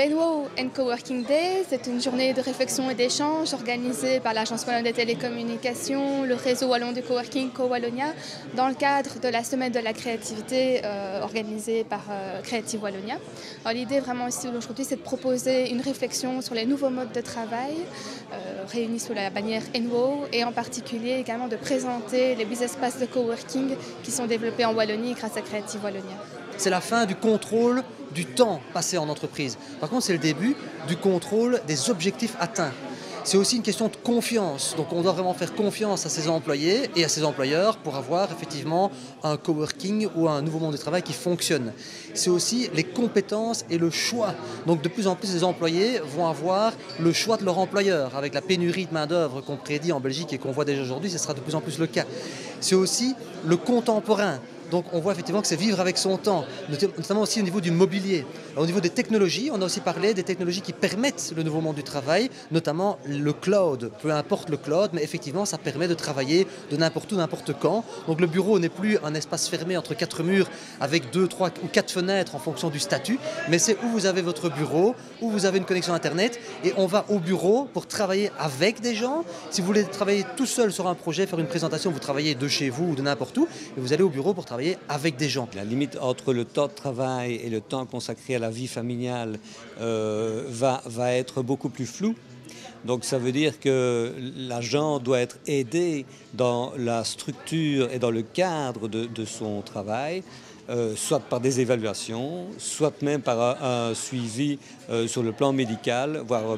l'Enwo and Coworking Day, c'est une journée de réflexion et d'échange organisée par l'Agence wallonne des télécommunications, le réseau wallon du coworking Co-Wallonia, dans le cadre de la semaine de la créativité organisée par Creative Wallonia. L'idée vraiment ici aujourd'hui, c'est de proposer une réflexion sur les nouveaux modes de travail réunis sous la bannière Enwo et en particulier également de présenter les espaces de coworking qui sont développés en Wallonie grâce à Creative Wallonia. C'est la fin du contrôle du temps passé en entreprise. Par contre, c'est le début du contrôle des objectifs atteints. C'est aussi une question de confiance. Donc on doit vraiment faire confiance à ses employés et à ses employeurs pour avoir effectivement un coworking ou un nouveau monde du travail qui fonctionne. C'est aussi les compétences et le choix. Donc de plus en plus, les employés vont avoir le choix de leur employeur. Avec la pénurie de main-d'œuvre qu'on prédit en Belgique et qu'on voit déjà aujourd'hui, ce sera de plus en plus le cas. C'est aussi le contemporain. Donc on voit effectivement que c'est vivre avec son temps, notamment aussi au niveau du mobilier. Alors, au niveau des technologies, on a aussi parlé des technologies qui permettent le nouveau monde du travail, notamment le cloud. Peu importe le cloud, mais effectivement ça permet de travailler de n'importe où, n'importe quand. Donc le bureau n'est plus un espace fermé entre quatre murs avec 2, 3 ou 4 fenêtres en fonction du statut, mais c'est où vous avez votre bureau, où vous avez une connexion Internet et on va au bureau pour travailler avec des gens. Si vous voulez travailler tout seul sur un projet, faire une présentation, vous travaillez de chez vous ou de n'importe où, et vous allez au bureau pour travailler avec des gens. La limite entre le temps de travail et le temps consacré à la vie familiale va être beaucoup plus floue. Donc ça veut dire que l'agent doit être aidé dans la structure et dans le cadre de son travail, soit par des évaluations, soit même par un suivi sur le plan médical, voire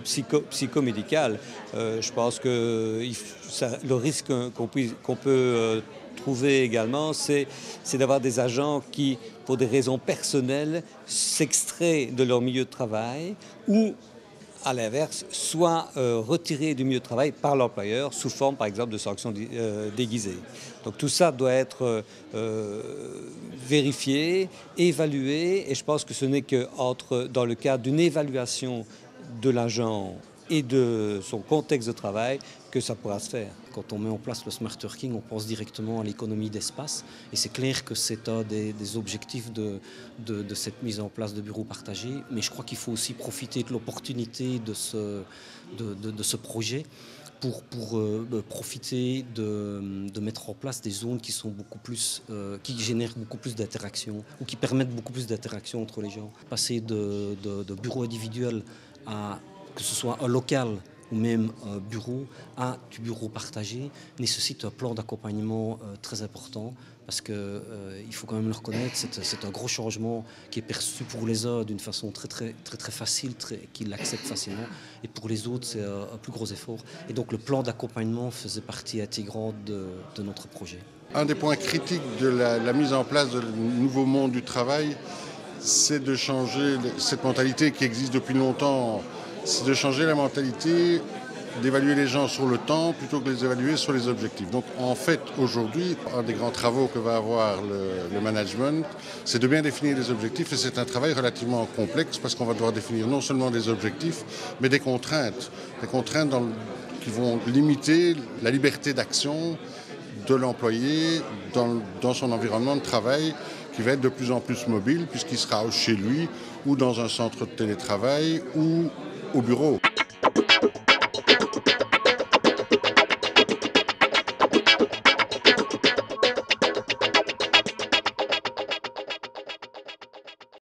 psychomédical. Je pense que le risque qu'on peut trouver également, c'est d'avoir des agents qui, pour des raisons personnelles, s'extraient de leur milieu de travail ou, à l'inverse, soient retirés du milieu de travail par l'employeur sous forme, par exemple, de sanctions déguisées. Donc tout ça doit être vérifié, évalué, et je pense que ce n'est que dans le cadre d'une évaluation de l'agent et de son contexte de travail que ça pourra se faire. Quand on met en place le smart working, on pense directement à l'économie d'espace et c'est clair que c'est un des objectifs de cette mise en place de bureaux partagés, mais je crois qu'il faut aussi profiter de l'opportunité de ce projet pour profiter de mettre en place des zones qui sont beaucoup plus, qui génèrent beaucoup plus d'interactions ou qui permettent beaucoup plus d'interactions entre les gens. Passer de bureaux individuels à que ce soit un local ou même un bureau à du bureau partagé nécessite un plan d'accompagnement très important parce qu'il faut quand même le reconnaître, c'est un gros changement qui est perçu pour les uns d'une façon très facile, qu'ils l'acceptent facilement, et pour les autres c'est un plus gros effort. Et donc le plan d'accompagnement faisait partie intégrante de notre projet. Un des points critiques de la mise en place du nouveau monde du travail, c'est de changer cette mentalité qui existe depuis longtemps. C'est de changer la mentalité, d'évaluer les gens sur le temps plutôt que de les évaluer sur les objectifs. Donc en fait, aujourd'hui, un des grands travaux que va avoir le management, c'est de bien définir les objectifs et c'est un travail relativement complexe parce qu'on va devoir définir non seulement des objectifs, mais des contraintes qui vont limiter la liberté d'action de l'employé dans son environnement de travail qui va être de plus en plus mobile puisqu'il sera chez lui ou dans un centre de télétravail ou au bureau.